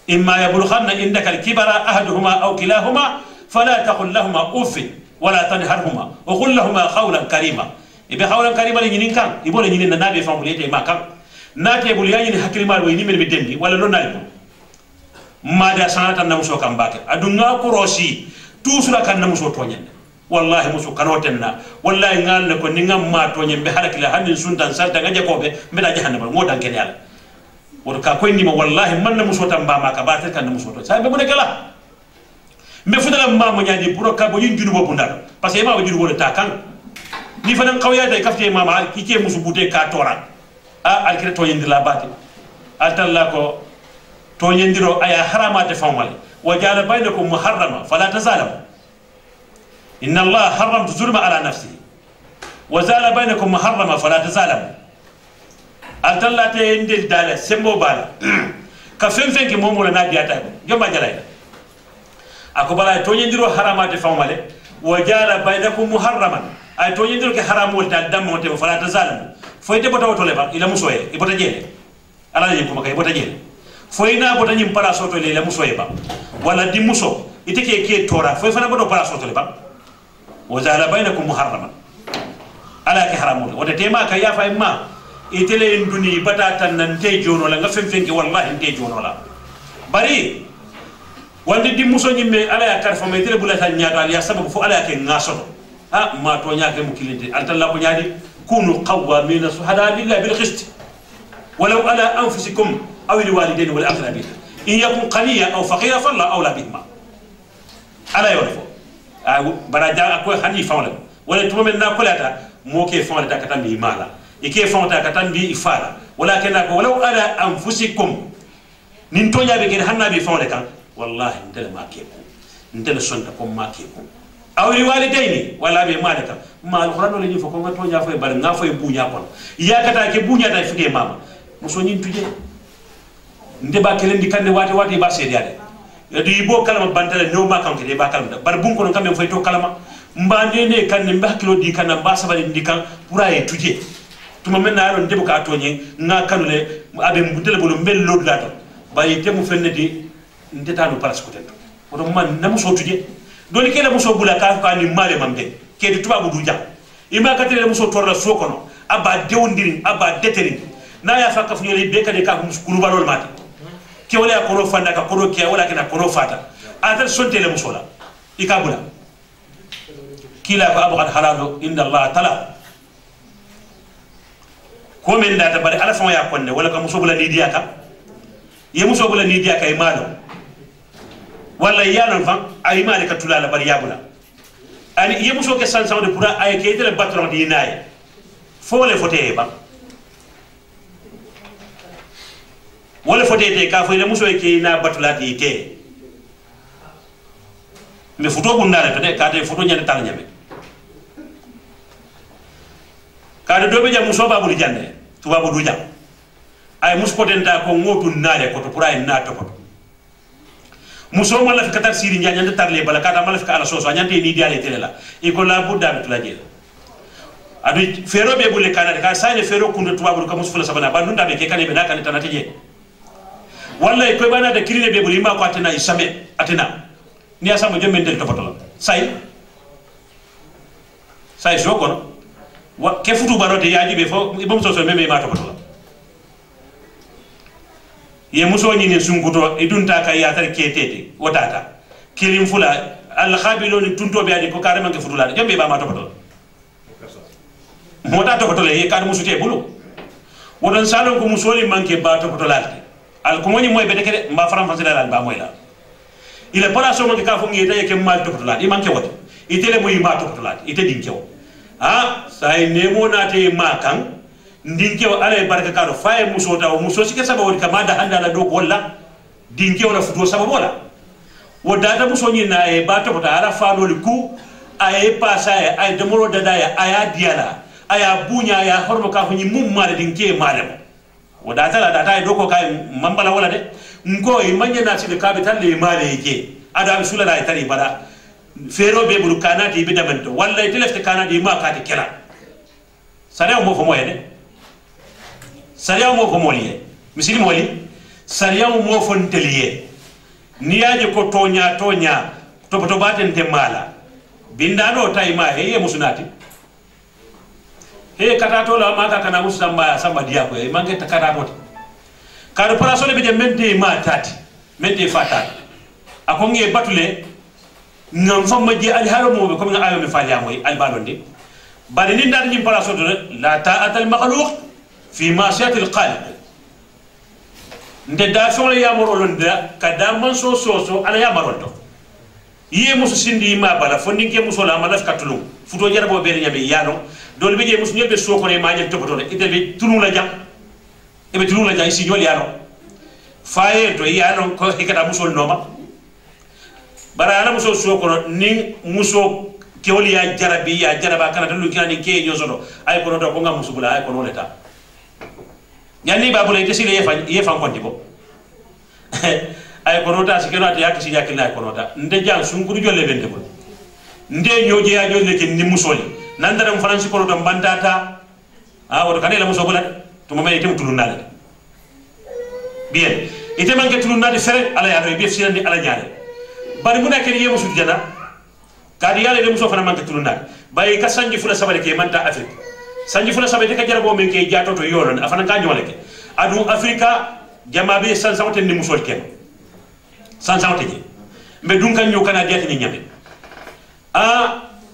imma yablughanna indaka al-kibara ahaduhuma aw kilahuma fala taqul lahumā uff wala tanharhuma wa qul lahumā qawlan karīma ibe qawlan karīma le nyinin kan ibole nyinin na nabe famule te makan nate bul yani hakilmal way ni men be dendi wala non nali ma da sanata na muso kan bake adunga ko rosi tusura kan na muso tonyen wallahi muso kanotenna wallahi ngal ko ni ngam ma tonyen be halakila hanin sundan salta ngaje ko be meda jahannama ngodan ken yalla woto ka koy ni ma wallahi man na muso tamba ma ka batel kan na muso to sa be mo nekala me fudala ma mo nyaadi pour ka bo yinjunu bo bundal parce que ma bo junu bo ta kan ni fanan qawya tay kafte mama ki ke musu bute ka tora al kire to yindila bati altalla ko to yindiro aya haramate famale wajala bainakum muharrama fala tazalamu inna allah harrama zulma ala nafsihi wazala bainakum muharrama fala tazalamu altalla te yindil dala sembo bala ka fenfen ke momo na diata ko jomba jalay ako bala to yindiro haramate famale wajala bainakum muharraman ay to yindiro ke haramol ta dammo te fala tazalamu foyte bota woto leba ila musoye e bota jele ala ni kuma kay bota jele foyna bota nyim pala soto le la musoye ba wala di muso iteke ke tora foy fana bota pala soto leba wa zala bainakum muharraman ala ke haramul wata tema kay ya fa imma itele nduni bata tan nan te jono la nga femfenke wallahi te jono la bari wandi di muso nyimme ala ya karfa me tele bulata nyaado ala ya sababu fo ala ke ngasoto ha ma to nyaake mu kilinde altalla ko nyaadi كونوا قوامين شهداء لله بالقسط ولو على انفسكم او الوالدين والاقربين ان يكن قنيا او فقيرا فالله اولى بهما على يعرفوا براجا اكو خني فاولا ولا تومن ناكولاتا موكي فاولا كاتامبي مالا اكي فاولا كاتامبي افالا ولكن ولو على انفسكم نينتونيا بكين حنابي فاولا كان والله انت ما كيكو انت سنتكم ما كيكو aw li walidaini wala be malaka ma alquran le ni foko ngato nya fay bar nga fay buña kon ya kata ke buña tay fide mama muso nyin tuje nde ba kelen di kande wati wati ba sedi ade do yibo kalama bantale no ma kan ke ba kalama bar bun ko kam fay to kalama mbande ne kan mba kilo di kan ba sabali di kan pura e tuje tuma men na ron debo ka to nyi nga kanule abe mbudele bolo mbel lod lato ba yete mu fennedi ndeta no paras ko ten odo man na muso tuje doni kele muso bula ka ka ni male mambe ke di tubabu du jam ima ka tele muso torla sokono aba dewndiri aba deteri na ya fakka fu yele be kade ka muso kulu balol mate ke wala ko ro fanda ka ko ro ke wala kana ko ro fata atal sonte le muso la ikabula kila ko abqad halalu inna allah ta'ala ko men data bari ala fon ya konne wala ka muso bula ni diaka ye muso bula ni diaka e malo wala yalan fan ay male ka tulala bari yabula ani yemuso ke sansan de pura ay ke tele batron di nay fo le foté ba wala foté te ka fo le muso ke na batulati te me foto bundale to de ka te foto nyane tal nyame ka de dobe jam muso babu di jande tubabu du jam ay musko denta ko ngotu nale ko to pura en na to ko muso mala fi katar siri nya nyande tarle bala kata mala fi ala soso nyande ni diale telela e ko la budda be tulaje adu fero be bulle kana ka sayne fero kundu tubabu ko musfula sabana ba nunda be ke kane be nakane tanate je wallahi ko bana de kirine be bulima ko atena isame atena ni asama jommen del topotola say jokono wa ke futu barote yaaji be fo ibum soso meme ma topotola ye muso nyine sunkuto idunta ka ya tar ketete wotata kilim fula al khabilon tunto be adi ko karema ke futula jombe ba ma topotola mota topotola ye kan musute bulu wodon salon ko musoli manke ba topotola al ko moni moy be dekede mba faram fasila lan ba moy la ile para so manke ka fo ngi tay ke mal topotola i manke wote itele moy ma topotola ite dinkew ha say nemo nate ma kan ndinkew ala barka kado faye muso ta o muso sike sababu kamada handa la do bolla dinkew la fudo sababu wala wodata muso ni na e bato bota ala fa do ku ay passa ay demoro dada ya aya diala aya bunya ya hormo ka hunyi mum male dinke male mo wada tala data do ko kay mambala wala de ngo e manya na ci de kabital le male yake ada bisula da tari bada fero be bulu kanati be damento walla e telefte kanadi ma ka te kela sariya mo fo moyede sariya mo fo moliye misili moli sariya mo fo nteliye niyaje ko tonya to baten te mala bindano tayma he musunati he katato la maka kana musamba samba dia ko e mangi katato kado parasole be mente ma tati mente fatati akonge batule ngam famma je ali haro mo ko nga ayo mi falia moy al balonde bari ni ndar ni parasole la ta'at al makhluq fi ma'siyati al khaliq nde da so ya morolonda kadam so ala ya marondo ye musu sindi ma bala fondi ke muso la malaf katulu futo jarabo be nyabe yano dol be je musu nyebe so ko ne ma jel topoto ite be tulu la jam e be tulu la jam si nyol yano faye to yano ko hikata muso noma bara ala muso so ko ni muso kewli ya jarabi ya jaraba kana dulu kani ke nyosodo ay ko do ko ngam musu bula ay ko noleta yanni babule te sile yefa konti bo ay ko nota sikeno ati yakisi yakina ko nota nde jang sunguru jolle bende bol nde nyoje ya jolle ke ni musoli nandara mo franci ko do bandata wato kanela muso bula to mo may tem tulunale bien ite manke tulunade fere ala ya do be finandi ala nyaale bari mu nekk ni musu jana kadi yalla de muso fana manke tulunade bayi ka sanji fula sabale ke manta afrique sanji fula sabale ka jarabo men ke jato to yolon afana ka nyole ke adu afrika jamabe san sawte ni musol ken san sawte je mbe dun kan nyokana diati ni nyame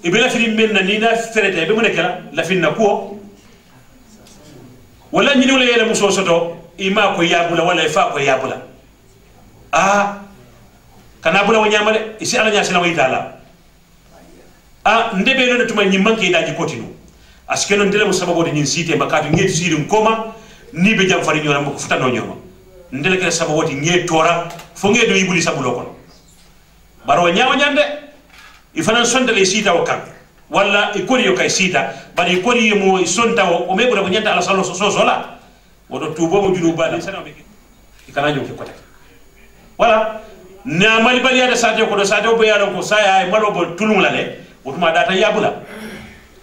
ibela fili men na ni na ferete be mu nekela la finna ko wala ni wala yele muso soto ima ko yabula wala fa ko yabula kana bula wanyamale isi ala nya sila waytala ndebe no tuma nyimmanke daji kotinu askeno ndele mo sababu de nyin site makatu ngeti sirin koma ni be jam fari nyora mo futano nyoma ndele ke sababu de nge tora fo nge do yibuli sabulo kon baro nyama nyande ifana sondele sita o kan walla ikori yo kay sita bari ikori mo sonta o mebula ko nyanta ala salo so sola wodo tubo mo junu ba de sana be ikana nyoke kota wala na mali bali ya sadio ko do sadio be yalo ko saya ay malo bo tulum la le wotuma data yabula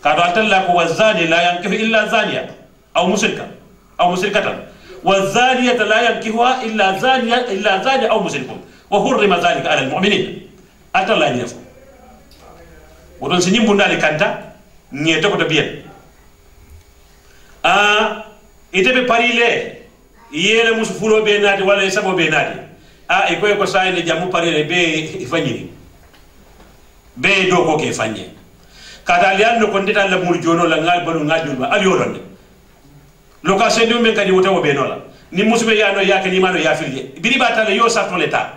kado atalla ko wazani la yankihu illa zaniya aw mushrikatan wazaniyata la yankihuha illa zani aw mushrikun wa hurrima dhalika ala almu'minin atalla ni fo wodon se nyimbu ndali kanta ngete ko to bien itebe parile yele musu fulo be nati wala sabo be nati ikoy ko sayne jamu parile be fanyini be do ko ke fanye kada lianno ko ndita la mur jono la ngal banu ngal ba al yolonde location do men kadi wotawo be nola ni musube yano yakani mano yafilje biri batale yo sarto leta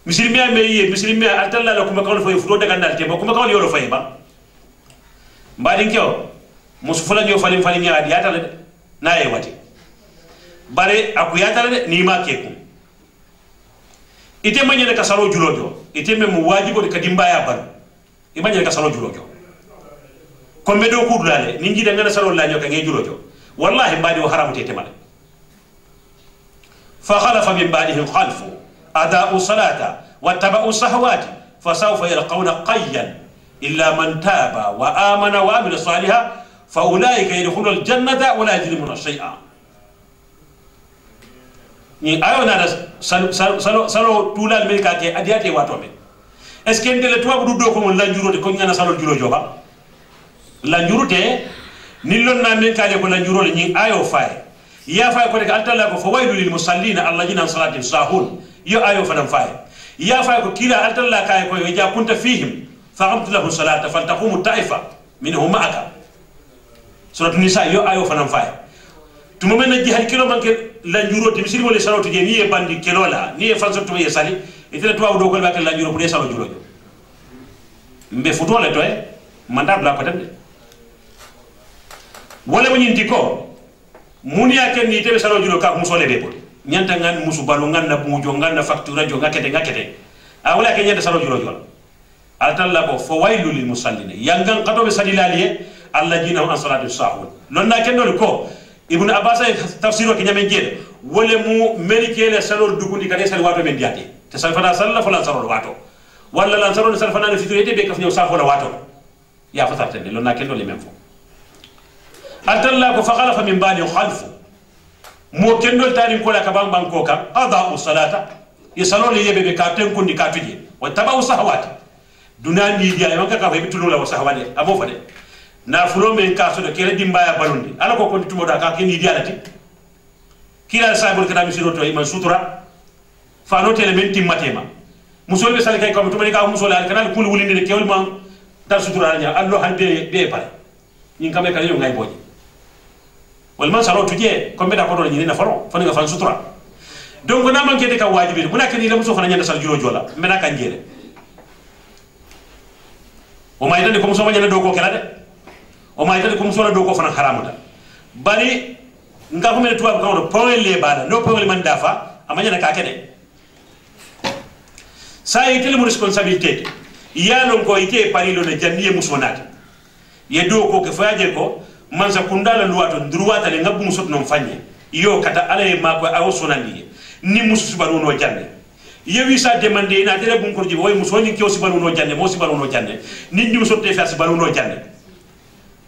muslimiya me altalla la kuma kawlo fay fudo daga ndal te kuma kawlo yolo fay ba mbadin kyo musufula nyo falim nya yata le na e wati bare aku yata le ni ma keku ite manyele ka saro julojo ite me mu wajibo de kadimba ya ban imanyele ka saro julojo kombe do kudulale ningi da ngana saro la nyoka nge julojo wallahi mbadi o haramu tete male fa khalafa min ba'dihim khalfu adaa'u salata wattaba'u sahawati fasawfa yalqawna qayyan illa man taba wa amana wa amila salihan fa ulaika yadkhuluna aljannata wa la yuzlamuna shay'a ni ayo na salo tulal me ka ke adiate wato me est ce que ndele to abu do ko mon lanjuro de ko nyana salo julo joba lanjuro te ni lon na men ka le ko lanjuro le ni ayo fay ya fay ko de altalla ko fawailul lil musallina alladhina salatin sahun yo ayo fanam fay ya fay ko kila altalla kay ko ja kunta fihim faqamtu lahu salata faltaqumu ta'ifa minhum ma'aka surat nisa yo ayo fanam fay tumo men jihad kilo manke lanjuro te misiri wala salatu je ni e bandi kilo la ni e fanso to ye sali itela to awdo ko bakal lanjuro pour salo julo mbe futo le to e manda bla ko tan wala mo nyinti ko munia ken ni tebe salo julo ka musole be bodi nyanta ngan musu balu ngan na bujo ngan na factura jo ngakete wala ke nyanta salo julo jol altalla ko fawailul lil musallin yangan qato be sadilaliye الذين هم عن صلاتهم ساهون لنا كندول كو ابن عباس تفسيره كنيامن جيل ولا مو ملكي لا سالور دوغوندي كان سال واتو من دياتي تسالفنا سال فلا سالور واتو ولا لا سالور سالفنا في تريتي بك فنيو سافو واتو يا فتاتني لنا كندول ميم فو الله فخلف من بعد خلف مو كندول تاني كولا كبان بانكوكا اضاعوا الصلاه يسالون يبي كاتن كوندي كاتودي وتبعوا الشهوات دونان دي دي يمكا كا بيتلو لا وسهوات ابو فدي na fulo men ka so de kere dimbaya balundi ala ko ko tumo da ka kini di alati kila sabul kana misiro to iman sutura fa no tele men timmatema musol be sal kay ko to ka musol al kanal kul wulinde de kewul man dar sutura nya allo hande be pare nyin kame kala yo ngay boji wal man saro tuje ko be da ko do ni na faro fa nga fan sutura donc na man kede ka wajibi muna kedi la muso fana nya sal juro jola mena kan jere o may tan ko muso nya do ko kala de o ma itali ko musola do ko fana haramuda bari nga ko mel tuwab ko point le bala no point man dafa amanya na ka kede sa itali mo responsabilité ya lon ko ite parilo ne janniye musonati ye do ko ke faaje ko man sa kundala luwato ndruwata le ngabbu musot non fanye yo kata alaye mako awo sonandi ni musu baru no janne yewi sa demande na tele bun ko jibo way musoni kyo si baru no janne mo si baru no janne ni ndi musot te fa si baru no janne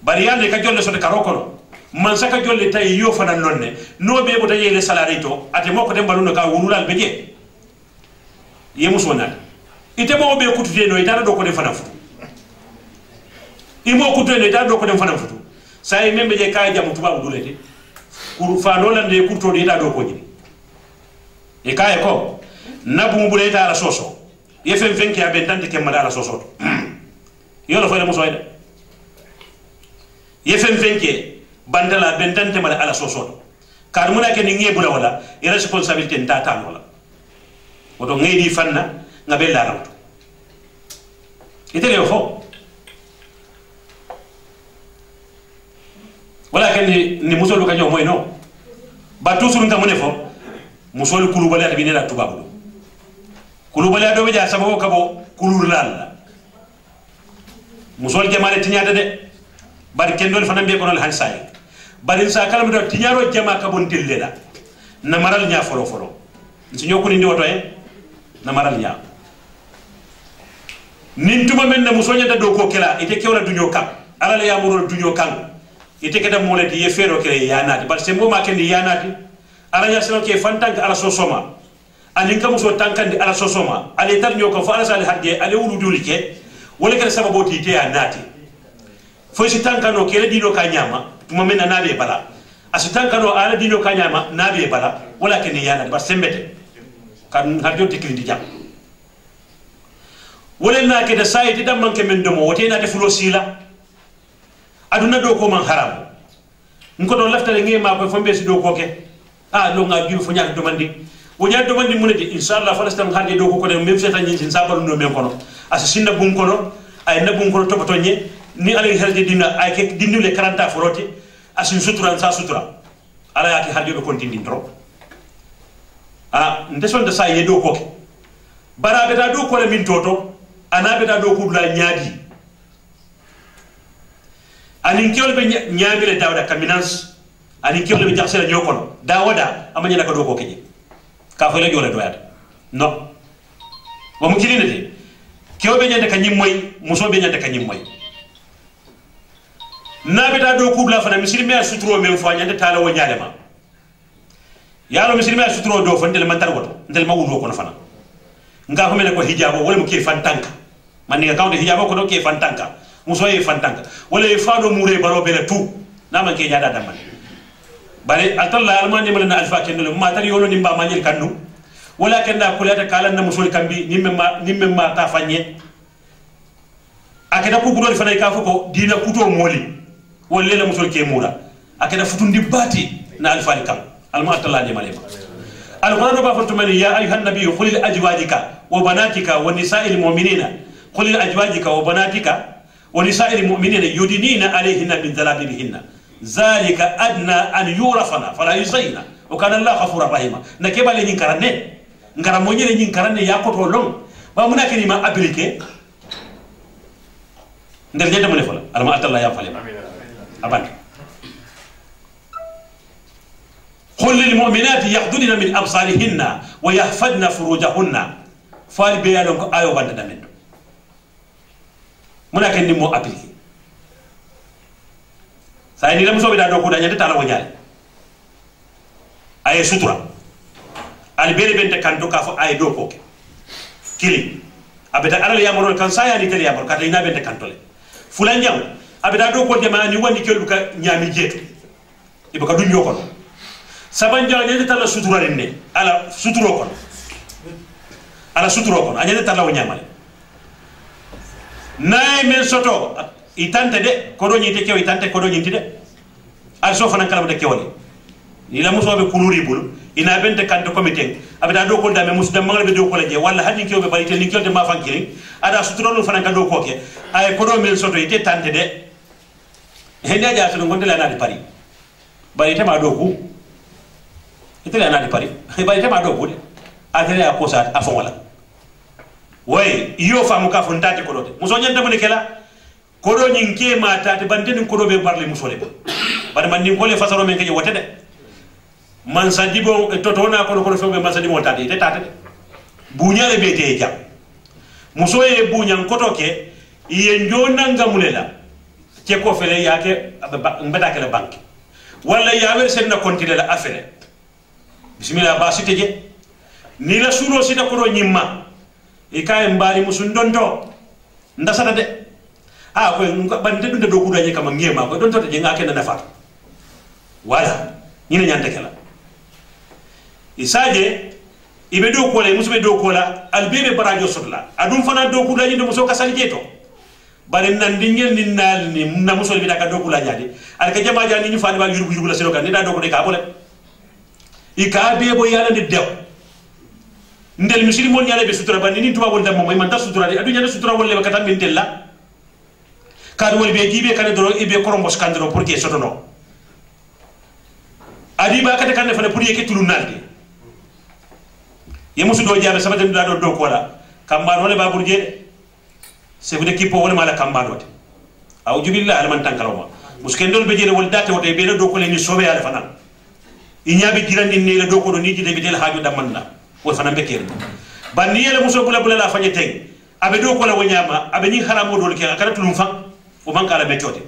bari yande ka jolle sote karokono man saka jolle tay yo fana nonne no be bo tayi le salari to ate moko dem baluno ka wurulal beje ye musona ite mo be kutude no itara do ko de fana futu imo kutude no itara do ko de fana futu say membe je kay jamu tuba udulete kuru fa no lande kurto de ita do ko jini e kay ko nabu mu buleta ala soso ye fen fen ki abendante ke mala ala soso yo lo fa le musoyde yefem fenke bandala bentante mala ala sosoto kar muna ke ni ngebula wala e responsabilité ndata wala oto ngeydi fanna ngabe la rawto itele fo wala ken ni musolu ka ñow moy no ba toujours nga mune fo musolu kulu bala bi ne la tubabu kulu bala do be ja sabo ka bo kulur lal musol jamale tiñata de bari kendol fana be kono han say bari sa kala do tiñaro jama ka bon dillela na maral nya folo folo ci ñoko ni woto e na maral nya nin tuma men na musonya da do ko kela ite kewla duño kam ala la yamuro duño kam ite keda molati ye fero kele yanati bari sembo ma kendi yanati ala nya selo ke fantank ala sosoma alin kam so tankandi ala sosoma ale tar ñoko fa ala sal hadde ale wulu dulike wala kala sababo ti te yanati fo si tankano kele dino ka nyama tuma men na be bala asi tankano ala dino ka nyama na be bala wala ken yana ba sembete kan harjo tikindi jam wala na ke da sayiti dam man ke men do mo wote na te fulo sila aduna do ko man haram nko do laftale ngema ko fombe si do ko ke lo nga giru fo nyaade do mandi o nyaade do mandi munedi inshallah falastam hande do ko de même setan nyin sabalu no men kono asi sinna bum kono ay na bum kono tobato nye ni ala helde dina ay ke dindu le 40 foroti asin sutura sa sutura ala yake halde be kontindi trop ndeson de sa yedo ko bara be da do ko le min toto ana be da do ko dula nyaadi anin kewle be nyaami le dawda kaminance anin kewle be jaxsela ñokono dawada amanya naka do ko keje ka fa le jole doyata no wa mu kilinete kewbe nyande ka nyimmoy muso be nyande ka nyimmoy nabeta do kubla fana misilme a suturo men fo nyande tala wo nyalema yalo misilme a suturo do fo ndel man tar woto ndel ma wudo ko fana nga ko mele ko hijabo wala mu ke fantanka man nga kawde hijabo ko do ke fantanka muso e fantanka wala e faado mure baro bele tu na man ke nyaada damman bare atalla almani mala na alfa kenno ma tar yolo nimba manyel kannu wala kenda kulata kala na muso kambi nimme ma ta fanye akeda ko gudol fana ka foko dina kuto moli wala la musol ke mura akeda futundi bati na alfal kam alma atalla ni malema alquran ba fartu man ya ayuha nabiy qul li azwajika wa banatika wa nisa'il mu'minina qul li azwajika wa banatika wa nisa'il mu'minina yudinina alayhinna min jalabibihinna zalika adna an yurafana fala yuzayna wa kana allah ghafurur rahima nakebale nyin karanne ngara monyere nyin karanne yakoto long ba munake ni ma appliquer ndel jeta mo le fola alama atalla ya fale abandi قل للمؤمنات يغضضن من أبصارهن ويحفظن فروجهن فال بيالون ايو باند دامن منا كن مو ابليكي ساي ني لام سوبي دا دوكو دا نيت تالا وñal ay sutura al bere bente kan do ka fo ay do ko kili abeta alal yamoro kan saya ni tele yamoro kata ina bente kan tole fulan jam abeta do ko de ma ni woni kelu ka nyami jeto ibuka du ñoko saban jang ñe tala sutura ne ala suturo kon ala suturo kon anyane tala wo nyamale nay men soto itante de ko do ñite kew itante ko do ñiti de al so fana kala de kewali ni la muso be kuluri bul ina bente kante comité abida do ko dame musu dam be do ko la je wala hadin kew be bari te ni kew de ma fankiri ada suturo no fana ka do ko ke ay ko do men soto ite tante de henda ja so ngonde la na di pari bari te ma do ku ite la na di pari bari te ma do ku de atele a kosa a fon wala way iyo famu ka fon tati ko do muso nyanta mo ne kala ko do nyin ke ma tati bante ni ko do be barle muso le bari man ni ko le fasaro men ke wote de man sadibo totona ko ko febe man sadibo tati te tati de buñale be te jam muso ye buñan koto ke ye njona ngamulela ke ko fele yake mbada ke la banque wala ya wer sen na kontine la affaire bismillah ba site je ni la suno sita ko do nyimma e kay mbari musun donto ndasata de ko bande dunde do kudaje kama ngema ko donto de ngake na nafa wala ni na nyanta kala isaje ibe do ko le musube do ko la albebe barajo sotla adum fana do kudaje do muso kasal jeto bare nan dingel ni nal ni na muso bi daga do kula jadi al ka jama jani ni fani ba yurgu yurgu la sero kan ni da do ko de ka bole ikabe bo yala ni dew ndel misiri mon yala be sutura bandi ni tuba wonda mom man ta sutura de adu nyana sutura wolle ba katam min tella kadu wol be jibe kan doro ibe korombo skandro pour que sotono adi ba kata kan fa pour yeke tulu nalde ye musu do jabe sabata da do ko la kamba wala ba burje c'est de kipo wala mala kamba dote aw jubillah al man tankaloma muskendol be jere wol date wote be do ko le ni sobe ala fana inyabe girandi ne la do ko do ni jide be del haaju damanna wo fana beker banni yele muso bula bula la fanye teng abe do ko la wonyama abe ni haramo do ke akara tulum fa o man kala metode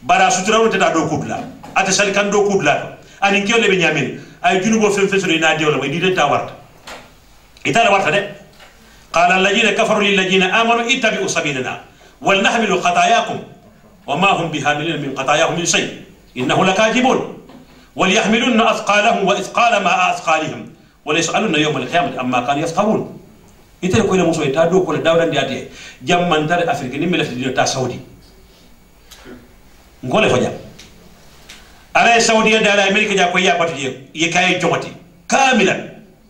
bara sutura wote da do ko dula ata sal kan do ko dula ani kele be nyamin ay junubo fem fesoro ina dewla way di ta warta itala warta de قال الذين كفروا للذين آمنوا اتبعوا سبيلنا ولنحمل خطاياكم وما هم بحاملين من خطاياهم من شيء إنه لكاذبون وليحملن أثقالهم وإثقال مع أثقالهم وليسألن يوم القيامة أما كانوا يفترون إتلا كويلا موسو يتادو كولا داولا دياتي جام من تاري أفريقيا نمي لفي تا سعودي نقول فجأة على السعودية دالا أمريكا جا كويا باتو يكاي جوتي كاملا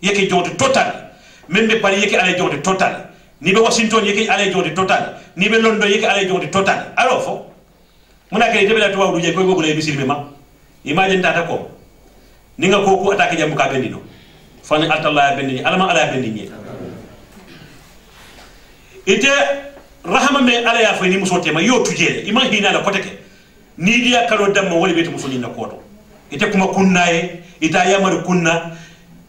يكي جوتي توتال membe pari yeke ala jonde total ni be Washington yeke ala jonde total ni be London yeke ala jonde total alo fo muna kay debela to wawdu je koy gogo lay bisir be ma imagine tata ko ni nga ko ko attaque jam ka bendi no fani Allah bendi ni alama ala bendi ni ite rahama me ala ya fani muso tema yo tujele imagine ala koteke ni dia kalo damma woli beti muso ni na koto ite kuma kunnaye ita yamaru kunna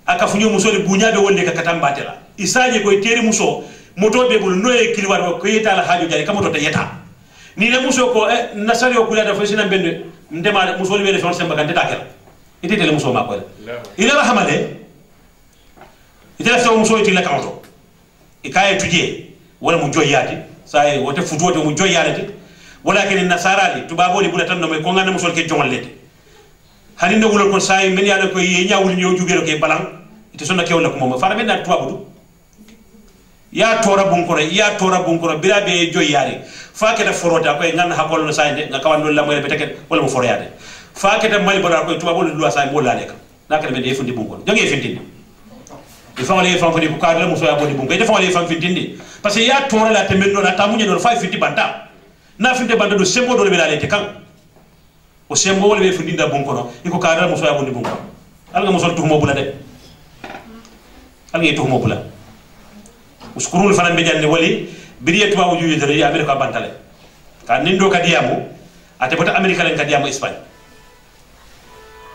aka funyo muso le bunya be wonde ka katambatela isaje ko teri muso moto be bul noye kilwar ko yeta la haaju jari kamoto ta yeta ni le muso ko nasari ko kula da fasina bende ndema muso le be fon semba kan tata kala ite tele muso ma ko ila rahamale ite la so muso ite la kamoto ikaye tuje wala mu joyati sai wote futoto mu joyati wala ken nasara li tubabo li bulatan no me ko ngana muso ke jongolete haninde wulol kon sai men yalla ko ye nyaawul ñew jugero ke balang ite sonna kewla ko mom fara men na tuwabudu ya tora bunkoro bira be joy yare fa ke da forota ko ngan hakol no sai de nga kawando la moy be teke wala mo foroyade fa ke da mali bala ko tuwabul lu sai mo la leka nakal be de fundi bunkoro joge fintindi il faut aller fan fundi ko kadla mo so ya bodi bunkoro il faut aller fan fintindi parce que ya tora la temen no la tamunye no fa findi banta na findi banda do sembo do be la lete kan o sembo wala be fundinda bonkono iko kadal muso ya bondi bonko alga muso tuhumo bula de alga tuhumo bula uskurul fana be janne wali biriye tuba wuju yedere ya be ko bantale ka nindo kadiyamu ate bota america len kadiyamu espagne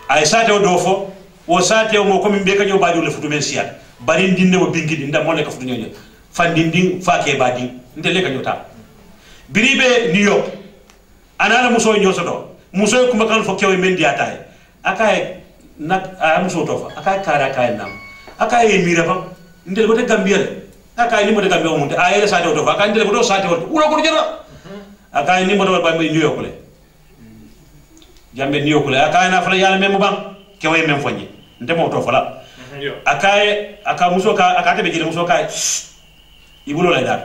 ay sate o do fo o sate o mo ko min be kanyo baadi le futu men siat bari ndinde wo bingi dinda mo le ka futu nyonyo fandinding faake baadi ndele kanyo ta biribe new york anala muso nyoso do muso ko makal fo kewe men diata akay nak a muso to fa akay kara kay nam akay mira fa ndele bote gambia akay ni mo de gambia o munde ayele sate o do fa akay ndele bote sate o ulo ko jara akay ni mo do ba new york le jambe new york le akay na fala yalla mem bang kewe mem fonyi ndemo to fala akay aka muso ka akate be jere muso ka ibulo la dar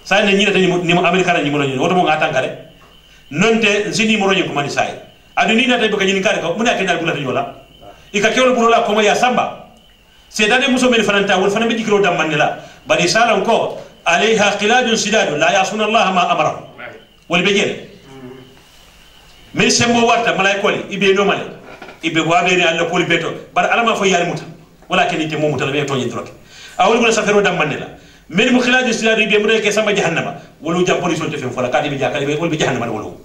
sa ne nyina ni mo america ni mo no woto mo ngata ngare nonte zini mo roñi ko mani say aduni na tay be kanyini kare ko mun akena bulata yola ika kewol bulola ko ma ya samba se dane muso men fananta wol fanan be dikro dam manela bari salam ko alayha qiladun sidad la yasuna allah ma amara wol be jere men sembo warta malaikoli ibe no male ibe wabe ni alla poli beto bar alama fo yari muta wala kenite mo muta be to nyi droke awol ko safero dam manela men mu khilaju silari be mu ke samba jahannama wolu jam police te fem fola kadi be jakale be wol be jahannama wolu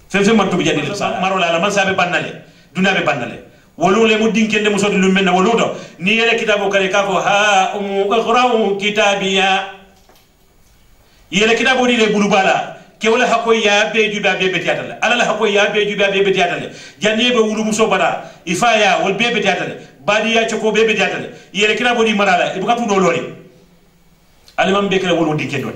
fem fem man to be jadil maro la man sabe bannale duna be bannale wolu le mu dinkende mu sodi lummenna wolu do ni yele kitabo kare ka fo ha iqra'u kitabiya yele kitabo ni le bulubala ke wala hakoy ya be ju ba be betiyatale ala la hakoy ya be ju ba be betiyatale janne be wulu muso bada ifaya wol be betiyatale badi ya choko be betiyatale yele kitabo ni marala ibuka tu do lori alimam be kala wolu dinkendo